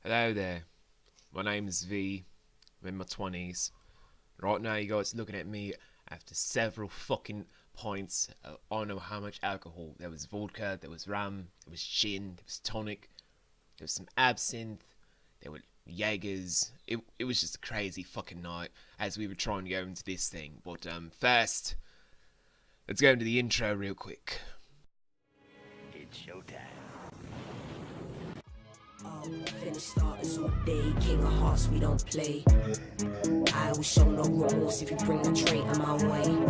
Hello there. My name is V. I'm in my 20s. Right now, you guys looking at me after several fucking pints. I don't know how much alcohol. There was vodka, there was rum, there was gin, there was tonic, there was some absinthe, there were Jaegers. It was just a crazy fucking night as we were trying to go into this thing. But first, let's go into the intro real quick. It's showtime. Finish starters all day, king of hearts we don't play. I will show no remorse if you bring a traitor my way.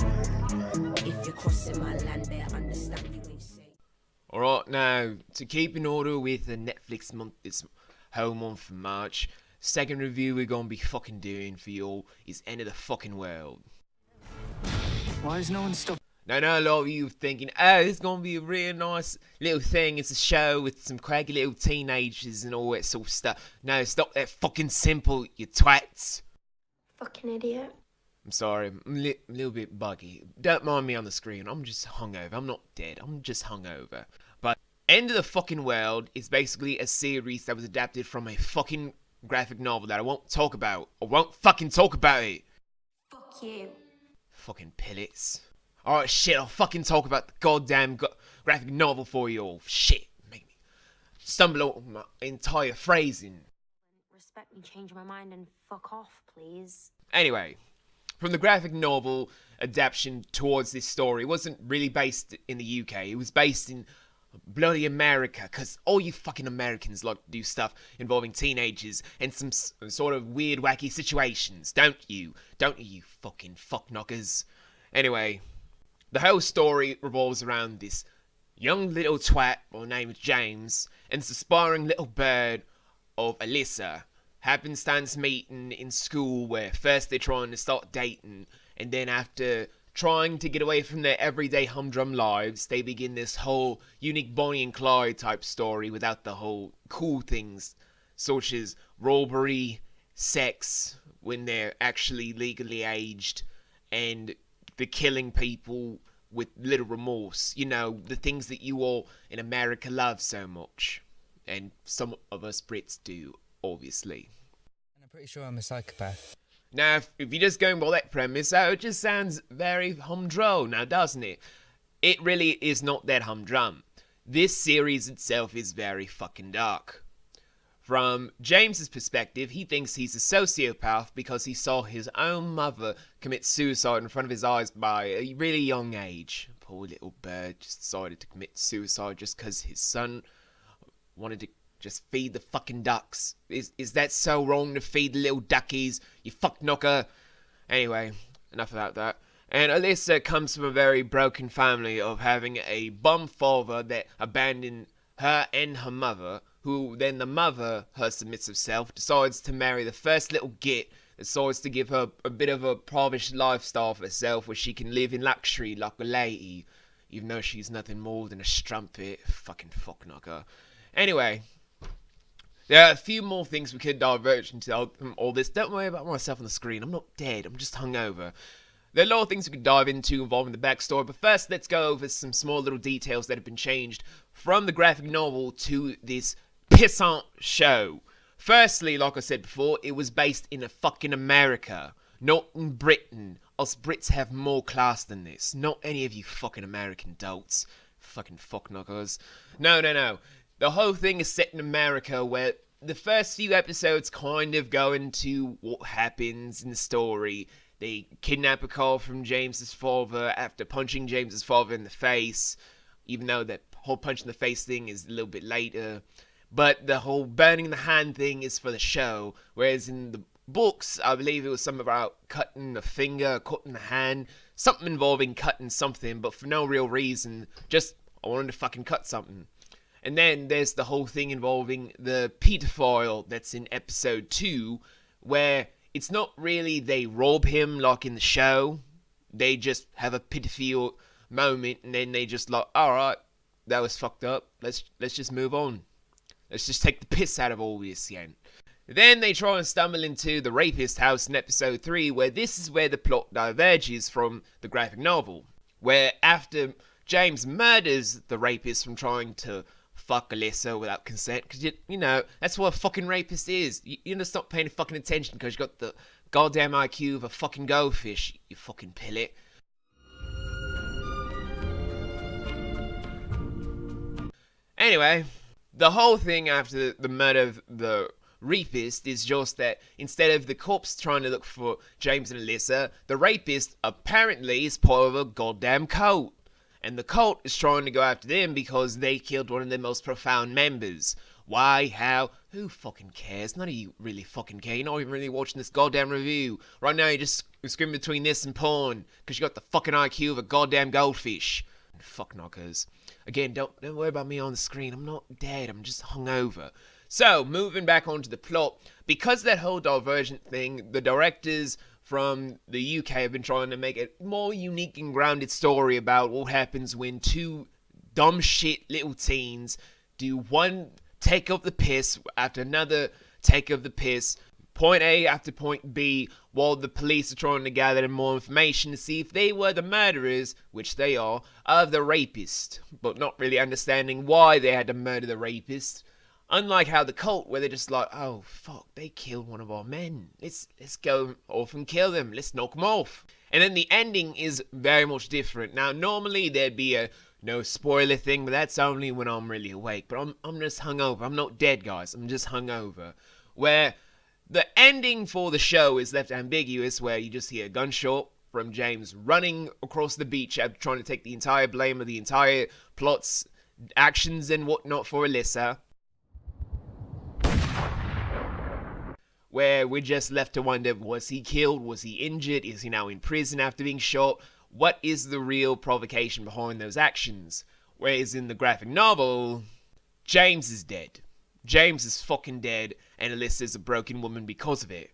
If you're crossing my land there, understand you ain't safe. Alright, now, to keep in order with the Netflix month, this whole month for March, second review we're gonna be fucking doing for y'all is End of the Fucking World. Why is no one stopping? Now, I know a lot of you thinking, oh, it's gonna be a real nice little thing. It's a show with some craggy little teenagers and all that sort of stuff. No, it's not that fucking simple, you twats. Fucking idiot. I'm sorry, I'm a little bit buggy. Don't mind me on the screen, I'm just hungover. I'm not dead, I'm just hungover. But End of the Fucking World is basically a series that was adapted from a fucking graphic novel that I won't talk about. I won't fucking talk about it. Fuck you. Fucking pellets. Alright, shit, I'll fucking talk about the goddamn graphic novel for you all. Shit, make me stumble over my entire phrasing. Respect me, change my mind and fuck off, please. Anyway, from the graphic novel adaptation towards this story, it wasn't really based in the UK. It was based in bloody America, because all you fucking Americans like to do stuff involving teenagers and some sort of weird, wacky situations, don't you? Don't you fucking fuckknockers? Anyway, the whole story revolves around this young little twat, or name is James, and this aspiring little bird of Alyssa. Happenstance meeting in school where first they're trying to start dating, and then after trying to get away from their everyday humdrum lives, they begin this whole unique Bonnie and Clyde type story without the whole cool things, such as robbery, sex, when they're actually legally aged, and the killing people with little remorse. You know, the things that you all in America love so much. And some of us Brits do, obviously. And I'm pretty sure I'm a psychopath. Now, if you're just going by that premise, it just sounds very humdrum now, doesn't it? It really is not that humdrum. This series itself is very fucking dark. From James's perspective, he thinks he's a sociopath because he saw his own mother commit suicide in front of his eyes by a really young age. Poor little bird just decided to commit suicide just because his son wanted to just feed the fucking ducks. Is that so wrong to feed the little duckies, you fuck knocker? Anyway, enough about that. And Alyssa comes from a very broken family of having a bum father that abandoned her and her mother, who then the mother, her submissive self, decides to marry the first little git, decides to give her a bit of a impoverished lifestyle for herself where she can live in luxury like a lady, even though she's nothing more than a strumpet. Fucking fuck knocker. Anyway, there are a few more things we could diverge into all this. Don't worry about myself on the screen. I'm not dead. I'm just hungover. There are a lot of things we could dive into involving the backstory, but first let's go over some small little details that have been changed from the graphic novel to this pissant show. Firstly, like I said before, it was based in a fucking America, not in Britain. Us Brits have more class than this. Not any of you fucking American dolts. Fucking fuckknockers. No. The whole thing is set in America, where the first few episodes kind of go into what happens in the story. They kidnap a car from James's father after punching James's father in the face, even though that whole punch in the face thing is a little bit later. But the whole burning the hand thing is for the show, whereas in the books, I believe it was something about cutting a finger, cutting the hand, something involving cutting something, but for no real reason, just I wanted to fucking cut something. And then there's the whole thing involving the pedophile that's in episode 2, where it's not really they rob him like in the show. They just have a pedophile moment and then they just like, alright, that was fucked up. Let's just move on. Let's just take the piss out of all this again. Then they try and stumble into the rapist house in episode 3, where this is where the plot diverges from the graphic novel. Where after James murders the rapist from trying to fuck Alyssa without consent, because you know that's what a fucking rapist is. You just stop paying fucking attention because you got the goddamn IQ of a fucking goldfish, you fucking pillet. Anyway, the whole thing after the murder of the rapist is just that instead of the cops trying to look for James and Alyssa, the rapist apparently is part of a goddamn cult. And the cult is trying to go after them because they killed one of their most profound members. Why? How? Who fucking cares? None of you really fucking care. You're not even really watching this goddamn review. Right now you're just screaming between this and porn because you got the fucking IQ of a goddamn goldfish. Fuck knockers. Again, don't worry about me on the screen. I'm not dead. I'm just hungover. So, moving back onto the plot, because that whole Divergent thing, the directors from the UK have been trying to make a more unique and grounded story about what happens when two dumb shit little teens do one take of the piss after another take of the piss, point A after point B, while the police are trying to gather more information to see if they were the murderers, which they are, of the rapist, but not really understanding why they had to murder the rapist. Unlike how the cult, where they're just like, oh fuck, they killed one of our men. Let's go off and kill them. Let's knock them off. And then the ending is very much different. Now, normally there'd be a no spoiler thing, but that's only when I'm really awake. But I'm just hungover. I'm not dead, guys. I'm just hungover. Where the ending for the show is left ambiguous, where you just hear a gunshot from James running across the beach after trying to take the entire blame of the entire plot's actions and whatnot for Alyssa. Where we're just left to wonder, was he killed? Was he injured? Is he now in prison after being shot? What is the real provocation behind those actions? Whereas in the graphic novel, James is dead. James is fucking dead, and Alyssa's a broken woman because of it.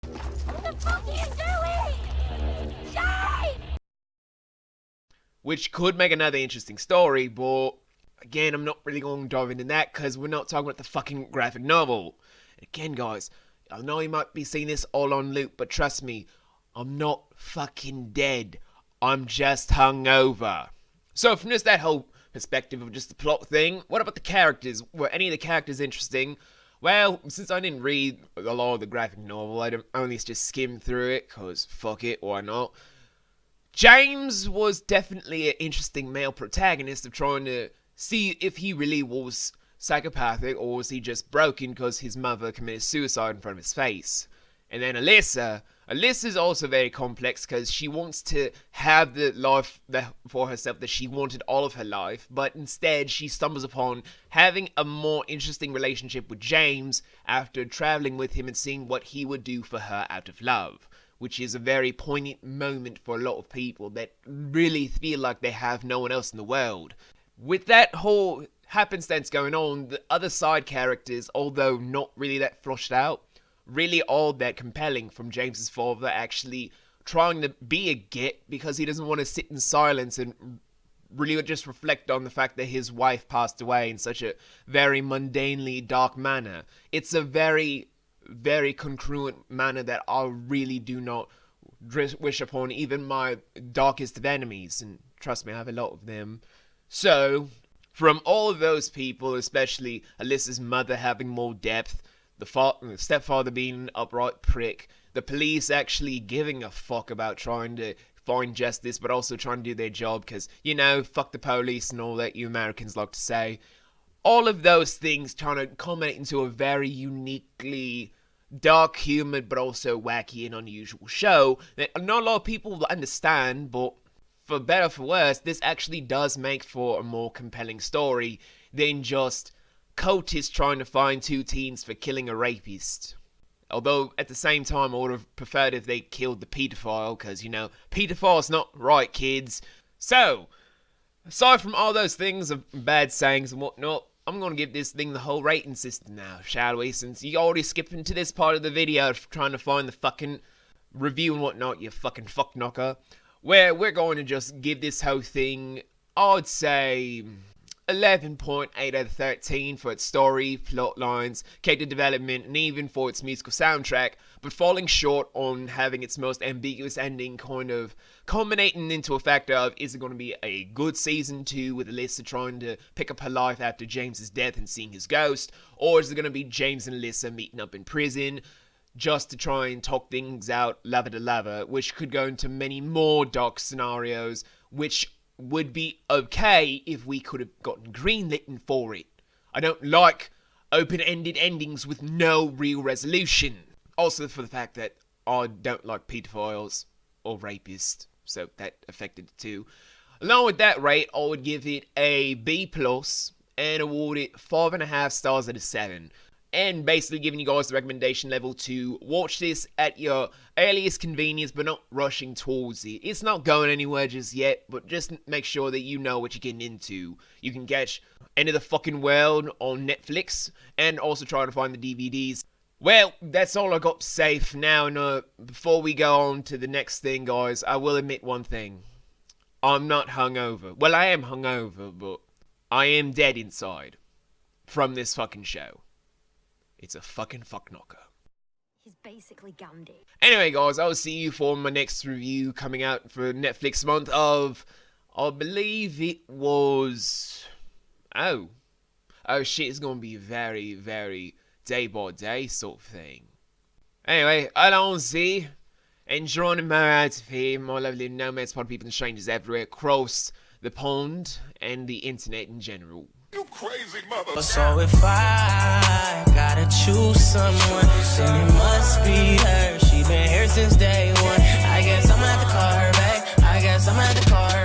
What the fuck are you doing? Shane! Which could make another interesting story, but again, I'm not really going to dive into that because we're not talking about the fucking graphic novel. Again, guys, I know you might be seeing this all on loop, but trust me, I'm not fucking dead. I'm just hungover. So from just that whole perspective of just the plot thing, what about the characters? Were any of the characters interesting? Well, since I didn't read a lot of the graphic novel, I only just skimmed through it, because fuck it, why not? James was definitely an interesting male protagonist of trying to see if he really was psychopathic or was he just broken because his mother committed suicide in front of his face. And then Alyssa's also very complex because she wants to have the life for herself that she wanted all of her life, but instead she stumbles upon having a more interesting relationship with James after traveling with him and seeing what he would do for her out of love, which is a very poignant moment for a lot of people that really feel like they have no one else in the world. With that whole happenstance going on, the other side characters, although not really that fleshed out, really all that compelling, from James's father actually trying to be a git because he doesn't want to sit in silence and really just reflect on the fact that his wife passed away in such a very mundanely dark manner. It's a very, very congruent manner that I really do not wish upon even my darkest of enemies, and trust me, I have a lot of them. So, from all of those people, especially Alyssa's mother having more depth, the stepfather being an upright prick, the police actually giving a fuck about trying to find justice, but also trying to do their job, because, you know, fuck the police and all that you Americans like to say. All of those things trying to culminate into a very uniquely dark, humid, but also wacky and unusual show that not a lot of people will understand, but for better or for worse, this actually does make for a more compelling story than just cultists trying to find two teens for killing a rapist. Although, at the same time, I would have preferred if they killed the paedophile, because, you know, paedophile's not right, kids. So, aside from all those things of bad sayings and whatnot, I'm going to give this thing the whole rating system now, shall we? Since you already skipped into this part of the video trying to find the fucking review and whatnot, you fucking fuck knocker. Where we're going to just give this whole thing, I'd say 11.8 out of 13 for its story, plot lines, character development, and even for its musical soundtrack. but falling short on having its most ambiguous ending, kind of culminating into a factor of, is it going to be a good season 2 with Alyssa trying to pick up her life after James's death and seeing his ghost, or is it going to be James and Alyssa meeting up in prison just to try and talk things out lava to lava, which could go into many more dark scenarios, which would be okay if we could have gotten greenlit for it. I don't like open-ended endings with no real resolution. Also for the fact that I don't like pedophiles or rapists, so that affected it too. Along with that rate, I would give it a B+ and award it 5.5 stars out of 7. And basically giving you guys the recommendation level to watch this at your earliest convenience, but not rushing towards it. It's not going anywhere just yet, but just make sure that you know what you're getting into. You can catch End of the Fucking World on Netflix, and also try to find the DVDs. Well, that's all I got to say for now, and before we go on to the next thing, guys, I will admit one thing. I'm not hungover. Well, I am hungover, but I am dead inside from this fucking show. It's a fucking fuck knocker. He's basically Gandhi. Anyway, guys, I'll see you for my next review coming out for Netflix month of, I believe it was, oh shit, it's gonna be very, very day by day sort of thing. Anyway, allons-y. Enjoying my out of here, my lovely nomads, pod people and strangers everywhere across the pond and the internet in general. You crazy mother. So if I gotta choose someone, then it must be her. She been here since day one. I guess I'm gonna have to call her back. I guess I'm gonna have to call her